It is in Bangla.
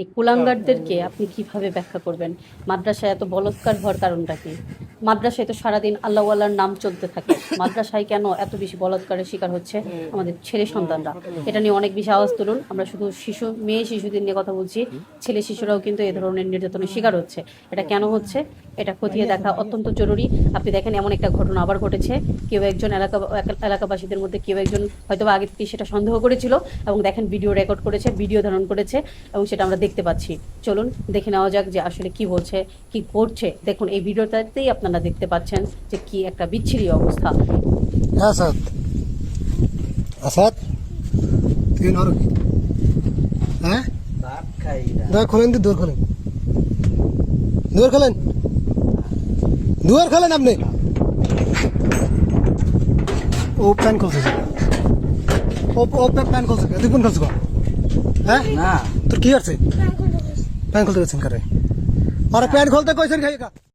এই কুলাঙ্গারদেরকে আপনি কিভাবে ব্যাখ্যা করবেন? মাদ্রাসায় এত বলৎকার হওয়ার কারণটা কি? মাদ্রাসায় তো সারাদিন আল্লাহ আল্লাহর নাম চলতে থাকে, মাদ্রাসায় কেন এত বেশি বলৎকারের শিকার হচ্ছে আমাদের ছেলে সন্তানরা? এটা নিয়ে অনেক বেশি আওয়াজ তুলুন। আমরা শুধু মেয়ে শিশুদের নিয়ে কথা বলছি, ছেলে শিশুরাও কিন্তু এ ধরনের নির্যাতনের শিকার হচ্ছে। এটা কেন হচ্ছে, এটা খতিয়ে দেখা অত্যন্ত জরুরি। আপনি দেখেন, এমন একটা ঘটনা আবার ঘটেছে। কেউ একজন এলাকাবাসীদের মধ্যে কেউ একজন হয়তো আগে থেকে সেটা সন্দেহ করেছিল, এবং দেখেন ভিডিও রেকর্ড করেছে, ভিডিও ধারণ করেছে, এবং সেটা আমরা দেখতে পাচ্ছি। চলুন দেখে নেওয়া যাক যে আসলে কি বলছে, কি করছে। দেখুন, এই ভিডিওটাতেই আপনারা দেখতে পাচ্ছেন যে কি একটা বিচ্ছিরি অবস্থা। আসাদ আসাদ তুই নর হ্যাঁ দোর খোলেন তো, দোর খোলেন, দোর খোলেন, দোর খোলেন আপনি। ও প্যান খুলছে, ও প্যান খুলছে, তুই কোন খুলছ? হ্যাঁ না তোর কি আছে? প্যান খুলতে গেছেন কারে? আর প্যান খুলতে কইছেন খাইকা